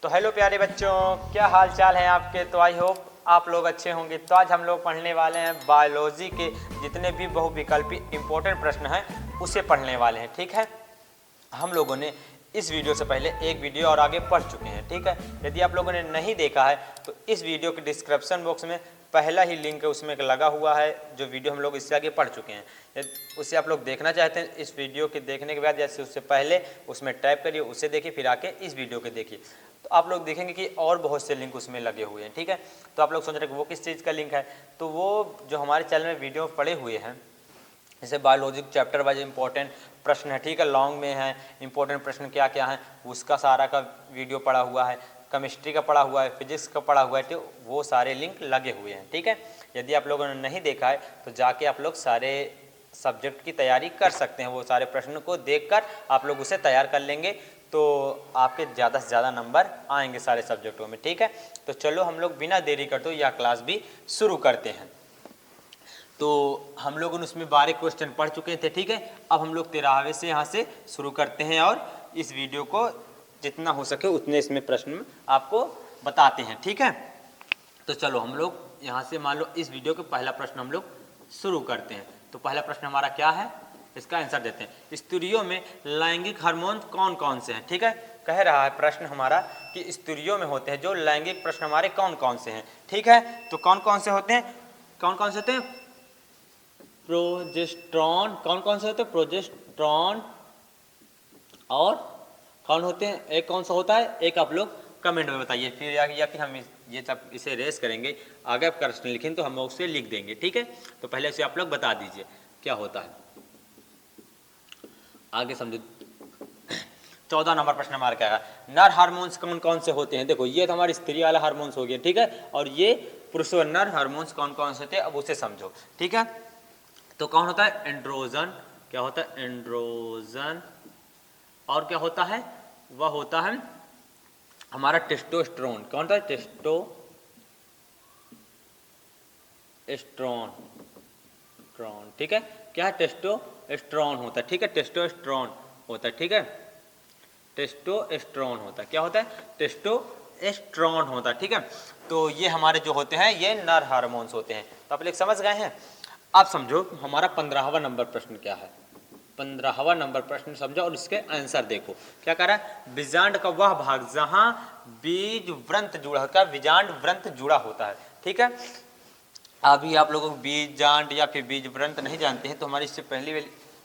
तो हेलो प्यारे बच्चों, क्या हाल चाल है आपके। तो आई होप आप लोग अच्छे होंगे। तो आज हम लोग पढ़ने वाले हैं बायोलॉजी के जितने भी बहुविकल्पी इम्पोर्टेंट प्रश्न हैं उसे पढ़ने वाले हैं। ठीक है, हम लोगों ने इस वीडियो से पहले एक वीडियो और आगे पढ़ चुके हैं। ठीक है, यदि आप लोगों ने नहीं देखा है तो इस वीडियो के डिस्क्रिप्शन बॉक्स में पहला ही लिंक उसमें लगा हुआ है, जो वीडियो हम लोग इससे आगे पढ़ चुके हैं। उसे आप लोग देखना चाहते हैं, इस वीडियो के देखने के बाद जैसे उससे पहले उसमें टाइप करिए, उसे देखिए, फिर आके इस वीडियो के देखिए। तो आप लोग देखेंगे कि और बहुत से लिंक उसमें लगे हुए हैं। ठीक है, तो आप लोग सोच रहे हैं कि वो किस चीज़ का लिंक है, तो वो जो हमारे चैनल में वीडियो पड़े हुए हैं, जैसे बायोलॉजी चैप्टर वाइज इंपॉर्टेंट प्रश्न है। ठीक है, लॉन्ग में है इंपॉर्टेंट प्रश्न क्या क्या है, उसका सारा का वीडियो पड़ा हुआ है, केमिस्ट्री का पड़ा हुआ है, फिजिक्स का पड़ा हुआ है, तो वो सारे लिंक लगे हुए हैं। ठीक है, यदि आप लोगों ने नहीं देखा है तो जाके आप लोग सारे सब्जेक्ट की तैयारी कर सकते हैं। वो सारे प्रश्न को देखकर आप लोग उसे तैयार कर लेंगे तो आपके ज़्यादा से ज़्यादा नंबर आएंगे सारे सब्जेक्टों में। ठीक है, तो चलो हम लोग बिना देरी करते हुए यह क्लास भी शुरू करते हैं। तो हम लोग उसमें 12 क्वेश्चन पढ़ चुके थे। ठीक है, अब हम लोग 13वें से यहाँ से शुरू करते हैं और इस वीडियो को जितना हो सके उतने इसमें प्रश्न आपको बताते हैं। ठीक है, तो चलो हम लोग यहाँ से मान लो इस वीडियो का पहला प्रश्न हम लोग शुरू करते हैं। तो पहला प्रश्न हमारा क्या है, इसका आंसर देते हैं। स्त्रियों में लैंगिक हार्मोन कौन कौन से हैं। ठीक है, कह रहा है प्रश्न हमारा कि स्त्रियों में होते हैं जो लैंगिक प्रश्न हमारे कौन कौन से हैं। ठीक है, तो कौन कौन से होते हैं, कौन कौन से होते हैं, प्रोजेस्टेरॉन, कौन कौन से होते हैं, प्रोजेस्टेरॉन, और कौन होते हैं, एक कौन सा होता है, एक आप लोग कमेंट में बताइए। फिर या फिर हम ये सब इसे रेस करेंगे, आगे आप प्रश्न लिखें तो हम उसे लिख देंगे। ठीक है, तो पहले इसे आप लोग बता दीजिए क्या होता है, आगे समझो। 14 नंबर प्रश्न हमारा क्या है, नर हार्मोन्स कौन कौन से होते हैं। देखो ये तो हमारी स्त्री वाला हार्मोन्स हो गया। ठीक है, और ये पुरुष व नर हार्मोन्स कौन कौन से थे, अब उसे समझो। ठीक है, तो कौन होता है, एंड्रोजन, क्या होता है, एंड्रोजन, और क्या होता है, वह होता है हमारा टेस्टोस्टेरोन। कौन होता है, टेस्टोस्टेरोन। ठीक है, क्या है, टेस्टोस्टेरोन होता है। ठीक है, टेस्टोस्टेरोन होता है। ठीक है, टेस्टोस्टेरोन होता है, क्या होता है, टेस्टोस्टेरोन होता है। ठीक है, तो ये हमारे जो होते हैं ये नर हार्मोन्स होते हैं। तो आप लोग समझ गए हैं। आप समझो हमारा 15वां नंबर प्रश्न क्या है, 15वां नंबर प्रश्न समझो और इसके आंसर देखो। क्या कह रहा है, बीजांड का वह भाग जहां बीज व्रंत जुड़ा होता है, बीजांड व्रंत जुड़ा होता है। ठीक है, अभी आप लोगों को बीजांड या फिर बीज व्रंत नहीं जानते हैं तो हमारी इससे पहली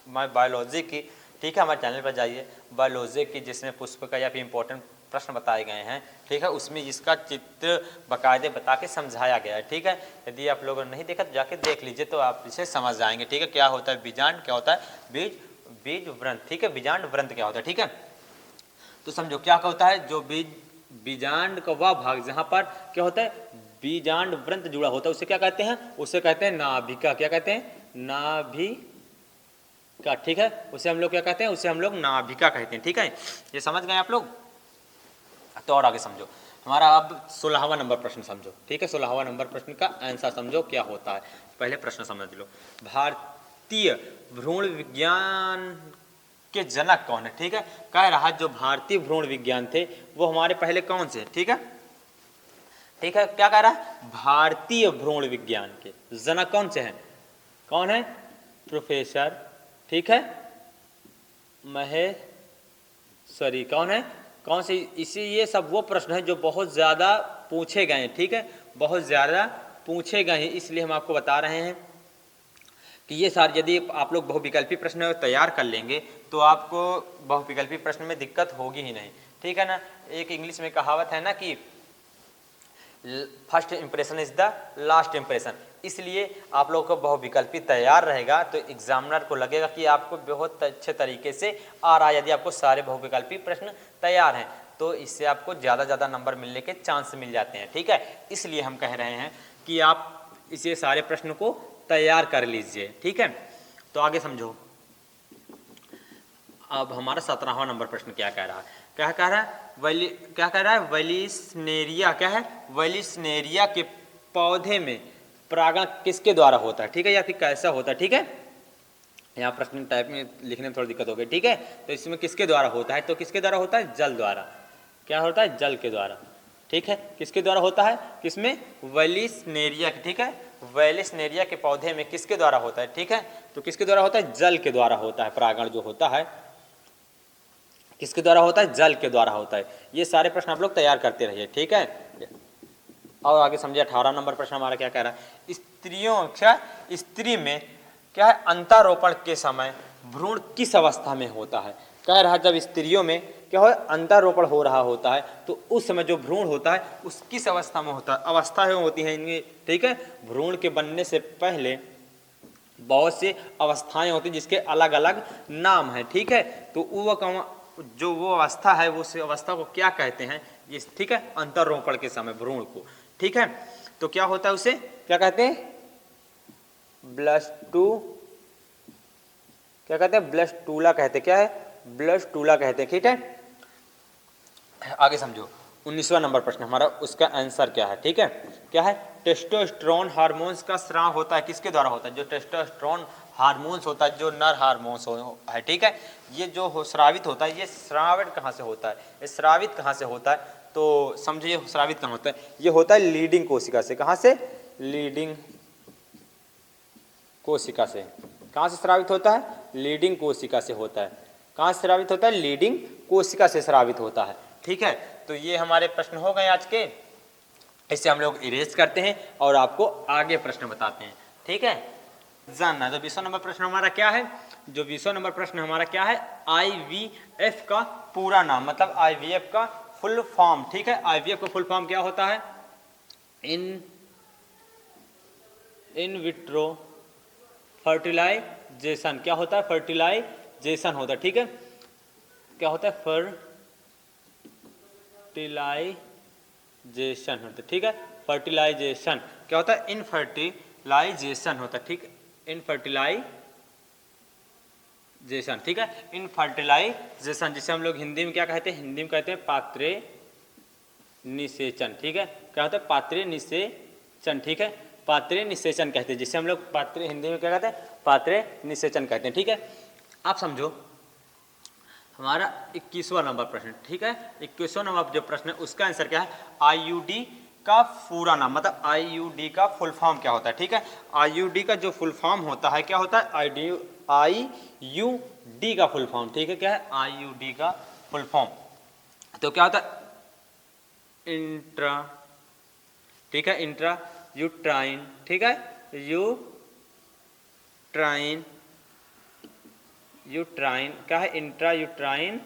बायोलॉजी की, ठीक है, हमारे चैनल पर जाइए, बायोलॉजी की जिसमें पुष्पिका या फिर इंपॉर्टेंट प्रश्न बताए गए हैं। ठीक है, उसमें इसका चित्र बाकायदे बता के समझाया गया है। ठीक है, यदि आप लोगों ने नहीं देखा तो जाके देख लीजिए तो आप इसे समझ जाएंगे। ठीक है, क्या होता है बीजांड, क्या होता है बीज व्रंत। ठीक है, बीजांड व्रंत क्या होता है। ठीक है, तो समझो क्या होता है, जो बीजांड का वह भाग जहां पर क्या होता है, बीजांड व्रंत जुड़ा होता है, उसे क्या कहते हैं, उसे कहते हैं नाभिका। क्या कहते हैं, नाभिका। ठीक है, उसे हम लोग क्या कहते हैं, उसे हम लोग नाभिका कहते हैं। ठीक है, ये समझ गए आप लोग। तो और आगे समझो हमारा अब 16वां नंबर प्रश्न समझो। ठीक है, 16वां नंबर प्रश्न का आंसर समझो क्या होता है। पहले प्रश्न समझ लो, भारतीय भ्रूण विज्ञान के जनक कौन है। ठीक है, कह रहा जो भारतीय भ्रूण विज्ञान थे वो हमारे पहले कौन से। ठीक है, ठीक है, क्या कह रहा है, भारतीय भ्रूण विज्ञान के जनक कौन से हैं, कौन है, प्रोफेसर, ठीक है, महेश्वरी। कौन है, कौन से, इसी ये सब वो प्रश्न है जो बहुत ज़्यादा पूछे गए हैं। ठीक है, बहुत ज़्यादा पूछे गए हैं, इसलिए हम आपको बता रहे हैं कि ये सारे यदि आप लोग बहुविकल्पी प्रश्न तैयार कर लेंगे तो आपको बहुविकल्पी प्रश्न में दिक्कत होगी ही नहीं। ठीक है ना, एक इंग्लिश में कहावत है ना कि first impression is the last impression. इसलिए आप लोगों को बहुविकल्पी तैयार रहेगा तो एग्जामिनर को लगेगा कि आपको बहुत अच्छे तरीके से आ रहा है। यदि आपको सारे बहुविकल्पी प्रश्न तैयार हैं तो इससे आपको ज़्यादा नंबर मिलने के चांस मिल जाते हैं। ठीक है, इसलिए हम कह रहे हैं कि आप इसे सारे प्रश्न को तैयार कर लीजिए। ठीक है, तो आगे समझो। अब हमारा 17वां नंबर प्रश्न क्या कह रहा है, क्या कह रहा है, क्या कह रहा है, वेलिस्नेरिया, क्या है, वेलिस्नेरिया के पौधे में परागण किसके द्वारा होता है। ठीक है, या फिर कैसा होता है। ठीक है, यहाँ प्रश्न टाइप में लिखने में थोड़ी दिक्कत हो गई। ठीक है, तो इसमें किसके द्वारा होता है, तो किसके द्वारा होता है, जल द्वारा। क्या होता है, जल के द्वारा, ठीक है। किसके द्वारा होता है, किसमें, वेलिसनेरिया, ठीक है, वेलिसनेरिया के पौधे में किसके द्वारा होता है, ठीक है। तो किसके द्वारा होता है, जल के द्वारा होता है, परागण जो होता है किसके द्वारा होता है, जल के द्वारा होता है। ये सारे प्रश्न आप लोग तैयार करते रहिए, ठीक है। और आगे समझिए 18 नंबर प्रश्न हमारा क्या कह रहा है, स्त्रियों, क्या स्त्री में क्या है, अंतारोपण के समय भ्रूण किस अवस्था में होता है। कह रहा है जब स्त्रियों में क्या हो, अंतारोपण हो रहा होता है तो उस समय जो भ्रूण होता है उस किस अवस्था में होता है, अवस्थाएं होती हैं इनकी, ठीक है। भ्रूण के बनने से पहले बहुत से अवस्थाएं होती हैं जिसके अलग अलग नाम हैं, ठीक है। तो वो अवस्था है, वो अवस्था को क्या कहते हैं, ये, ठीक है, अंतरोपण के समय भ्रूण को, ठीक है। तो क्या होता है, उसे क्या कहते हैं, ब्लस्टू, क्या कहते हैं, ब्लस्टूला कहते हैं, क्या है, ब्लस्टूला कहते हैं, ठीक है। आगे समझो 19वां नंबर प्रश्न हमारा, उसका आंसर क्या है, ठीक है। क्या है, टेस्टोस्टेरोन हार्मोन्स का स्राव होता है किसके द्वारा होता है, जो टेस्टोस्टेरोन हार्मोन्स होता है, जो नर हार्मोन्स है, ठीक है। ये जो स्रावित होता है, ये स्रावित कहाँ से होता है, ये स्रावित कहाँ से होता है, तो समझिए स्रावित कहाँ होता है, ये होता है लीडिंग कोशिका से। कहाँ से, लीडिंग कोशिका से। कहाँ से स्रावित होता है, लीडिंग कोशिका से होता है। कहाँ से स्रावित होता है, लीडिंग कोशिका से स्रावित होता है, ठीक है। तो ये हमारे प्रश्न हो गए आज के, इससे हम लोग इरेज करते हैं और आपको आगे प्रश्न बताते हैं, ठीक है। जानना तो 20वां नंबर प्रश्न हमारा क्या है, जो 20वां नंबर प्रश्न हमारा क्या है, IVF का पूरा नाम, मतलब IVF का फुल फॉर्म, ठीक है। IVF का फुल फॉर्म क्या होता है, इन विट्रो फर्टिलाइजेशन। क्या होता है, फर्टिलाइजेशन होता है, ठीक है। क्या होता है, फर्टिलाइजेशन होता है, ठीक है। फर्टिलाइजेशन क्या होता है, इनफर्टिलाइजेशन होता है, ठीक है, इनफर्टिलाइजेशन, ठीक है, इनफर्टिलाइजेशन, जिसे हम लोग हिंदी में क्या कहते हैं, हिंदी में कहते हैं पात्रे निषेचन, ठीक है। क्या होता है, पात्रे निषेचन, ठीक है, पात्रे निषेचन कहते हैं, जिसे हम लोग पात्रे, हिंदी में क्या कहते हैं, पात्रे निषेचन कहते हैं, ठीक है। आप समझो हमारा 21वां नंबर प्रश्न, ठीक है। 21वां नंबर जो प्रश्न है उसका आंसर क्या है, IUD का पूरा नाम, मतलब IUD का फुल फॉर्म क्या होता है, ठीक है। IUD का जो फुल फॉर्म होता है क्या होता है, IUD का फुल फॉर्म, ठीक है। क्या है, IUD का फुल फॉर्म, तो क्या होता है, इंट्रा, ठीक है, इंट्रा यूट्राइन, ठीक है, यूट्राइन क्या है, इंट्रा यूट्राइन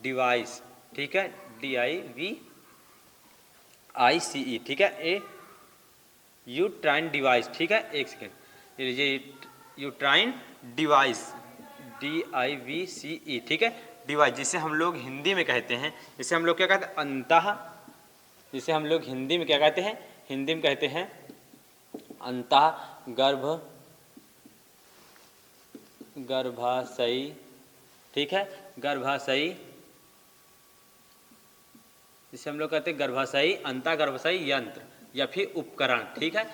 डिवाइस, ठीक है, DIVICE, ठीक है, ए यूट्राइन डिवाइस, ठीक है। एक सेकेंड, ये यूट्राइन डिवाइस DIVCE, ठीक है, डिवाइस, जिसे हम लोग हिंदी में कहते हैं, जिसे हम लोग क्या कहते हैं, अंतः, जिसे हम लोग हिंदी में क्या कहते हैं, हिंदी में कहते हैं अंतः गर्भाशयी, ठीक है, गर्भाशयी, जिसे हम लोग कहते हैं गर्भाशयी, अंतः गर्भाशयी यंत्र या फिर उपकरण, ठीक है,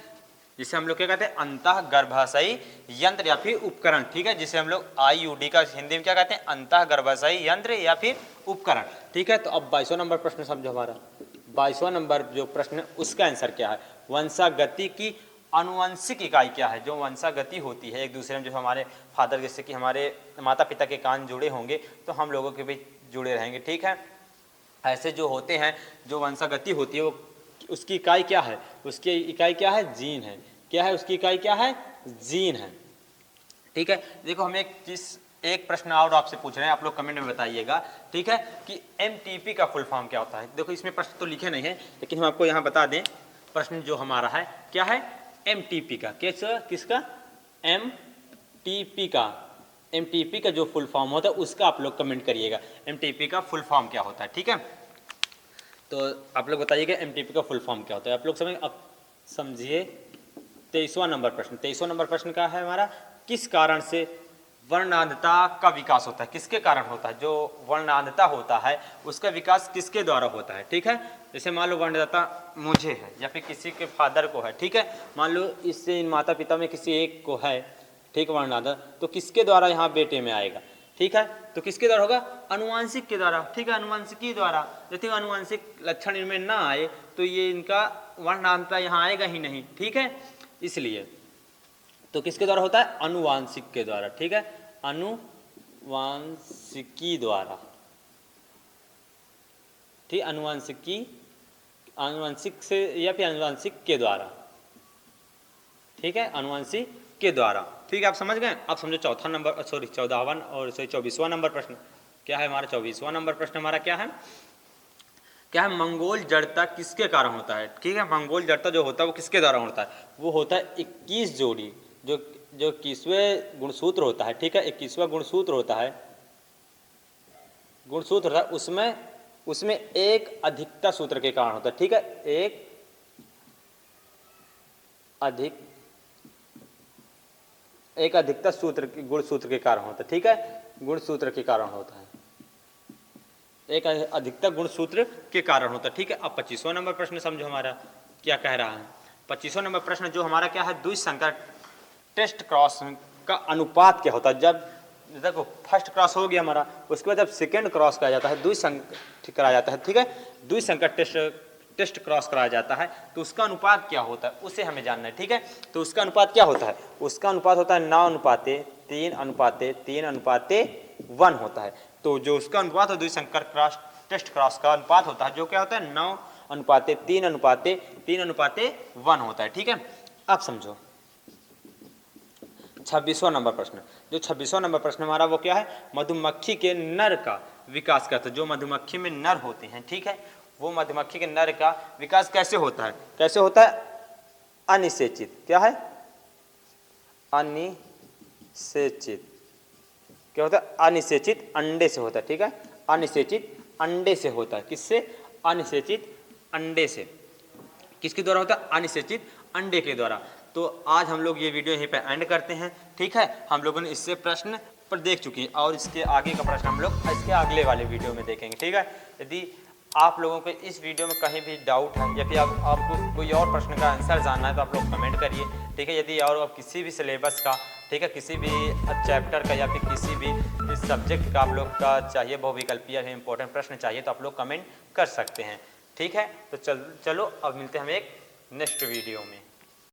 जिसे हम लोग क्या कहते हैं, अंतः गर्भाशयी यंत्र या फिर उपकरण, ठीक है, जिसे हम लोग IUD का हिंदी में क्या कहते हैं, अंतः गर्भाशयी यंत्र या फिर उपकरण, ठीक है। तो अब 22वां नंबर प्रश्न समझो हमारा, 22वां नंबर जो प्रश्न है उसका आंसर क्या है, वंशागति की अनुवंशिक इकाई क्या है। जो वंशागति होती है एक दूसरे में, जो हमारे फादर, जैसे कि हमारे माता पिता के कान जुड़े होंगे तो हम लोगों के भी जुड़े रहेंगे, ठीक है। ऐसे जो होते हैं, जो वंशागति होती है वो, उसकी इकाई क्या है, उसकी इकाई क्या है, जीन है। क्या है, उसकी इकाई क्या है, जीन है, ठीक है। देखो हम एक प्रश्न और आपसे पूछ रहे हैं, आप लोग कमेंट में बताइएगा, ठीक है, कि MTP का फुल फॉर्म क्या होता है। देखो इसमें प्रश्न तो लिखे नहीं है, लेकिन हम आपको यहाँ बता दें, प्रश्न जो हमारा है क्या है, MTP का, किसका, MTP का जो फुल फॉर्म होता है उसका आप लोग कमेंट करिएगा, MTP का फुल फॉर्म क्या होता है, ठीक है। तो आप लोग बताइएगा MTP का फुल फॉर्म क्या होता है, आप लोग समझिए 23वां नंबर प्रश्न, 23वां नंबर प्रश्न का है हमारा, किस कारण से वर्णांधता का विकास होता है, किसके कारण होता है, जो वर्णांधता होता है उसका विकास किसके द्वारा होता है, ठीक है। जैसे मान लो वर्णांधता मुझे है या फिर किसी के फादर को है, ठीक है, मान लो इससे इन माता पिता में किसी एक को है, ठीक, वर्णांधता, तो किसके द्वारा यहाँ बेटे में आएगा, ठीक है। तो किसके द्वारा होगा? अनुवांशिक के द्वारा, ठीक है, अनुवांशिकी द्वारा। यदि अनुवांशिक लक्षण इनमें ना आए तो ये इनका वर्णांतर यहाँ आएगा ही नहीं, ठीक है, इसलिए। तो किसके द्वारा होता है? अनुवांशिक के द्वारा, ठीक है, अनुवांशिकी द्वारा, ठीक, अनुवांशिकी, अनुवांशिक से या फिर अनुवांशिक के द्वारा, ठीक है, अनुवांशिक के द्वारा, ठीक है, आप समझ गए। अब समझो चौथा नंबर, सॉरी 24वां नंबर प्रश्न क्या है हमारा? 24वां नंबर प्रश्न हमारा क्या है? क्या है? मंगोल जड़ता किसके कारण होता है? ठीक है, मंगोल जड़ता जो होता है वो किसके द्वारा होता है? वो होता है 21 जोड़ी, जो 21वें गुणसूत्र होता है, ठीक है, 21वां गुणसूत्र होता है, उसमें एक अधिकता सूत्र के कारण होता है, ठीक है, एक अधिकता सूत्र, गुणसूत्र के कारण होता है, ठीक है, गुणसूत्र के कारण होता है, एक अधिकता गुणसूत्र के कारण होता है, ठीक है। अब 25वां नंबर प्रश्न समझो हमारा क्या कह रहा है। 25वां नंबर प्रश्न जो हमारा क्या है? द्विसंकर टेस्ट क्रॉस का अनुपात क्या होता है? जब देखो फर्स्ट क्रॉस हो गया हमारा, उसके बाद जब सेकेंड क्रॉस कराया जाता है, द्विसंकर कराया जाता है, ठीक है, द्विसंकर टेस्ट क्रॉस कराया जाता है, तो उसका अनुपात क्या होता है उसे हमें जानना है, ठीक है। तो उसका अनुपात क्या होता है? उसका अनुपात होता है 9:3:3:1 होता है। तो जो उसका अनुपात है द्विसंकर टेस्ट क्रॉस का अनुपात होता है, जो क्या होता है? 9:3:3:1 होता है, ठीक है। अब समझो 26वां नंबर प्रश्न, जो 26वां नंबर प्रश्न हमारा वो क्या है? मधुमक्खी के नर का विकास करता है। जो मधुमक्खी में नर होते हैं, ठीक है, वो मधुमक्खी के नर का विकास कैसे होता है? कैसे होता है? अनिषेचित, क्या है? अनिषेचित, क्या होता है? अनिषेचित अंडे से होता है, ठीक है, अनिषेचित अंडे से होता है। किससे? अनिषेचित अंडे से। किसके द्वारा होता है? अनिषेचित अंडे के द्वारा। तो आज हम लोग ये वीडियो यहीं पे एंड करते हैं, ठीक है। हम लोगों ने इससे प्रश्न पर देख चुके हैं और इसके आगे का प्रश्न हम लोग इसके अगले वाले वीडियो में देखेंगे, ठीक है। यदि आप लोगों को इस वीडियो में कहीं भी डाउट है या फिर आपको कोई और प्रश्न का आंसर जानना है तो आप लोग कमेंट करिए, ठीक है। यदि और आप किसी भी सिलेबस का, ठीक है, किसी भी चैप्टर का या फिर किसी भी सब्जेक्ट का आप लोग का चाहिए, बहुविकल्पीय या इंपॉर्टेंट प्रश्न चाहिए तो आप लोग कमेंट कर सकते हैं, ठीक है। तो चलो अब मिलते हैं हम एक नेक्स्ट वीडियो में।